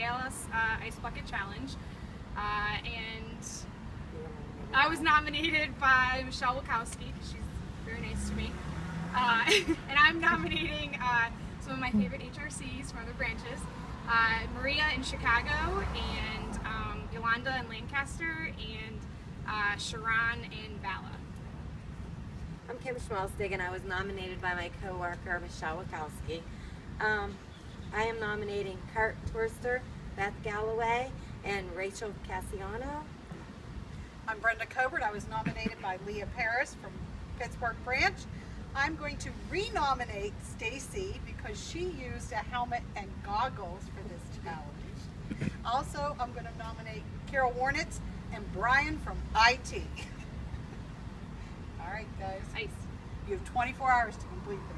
ALS Ice Bucket Challenge, and I was nominated by Michelle Wachowski. She's very nice to me, and I'm nominating some of my favorite HRCs from other branches, Maria in Chicago, and Yolanda in Lancaster, and Sharon in Bala. I'm Kim Schmalstig, and I was nominated by my coworker Michelle Wachowski. I am nominating Cart Twister, Beth Galloway, and Rachel Cassiano. I'm Brenda Cobert. I was nominated by Leah Paris from Pittsburgh branch. I'm going to renominate Stacy because she used a helmet and goggles for this challenge. Also, I'm going to nominate Carol Warnitz and Brian from IT. All right, guys. Nice. You have 24 hours to complete this.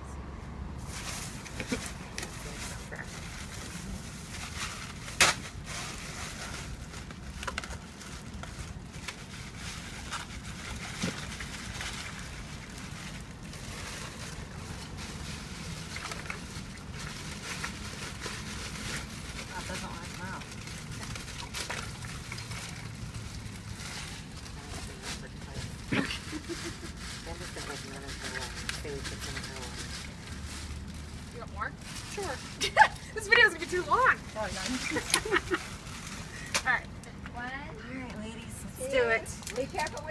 You want more? Sure. This video's gonna be too long. Sorry, guys. All right. All right, ladies, let's do it. Be careful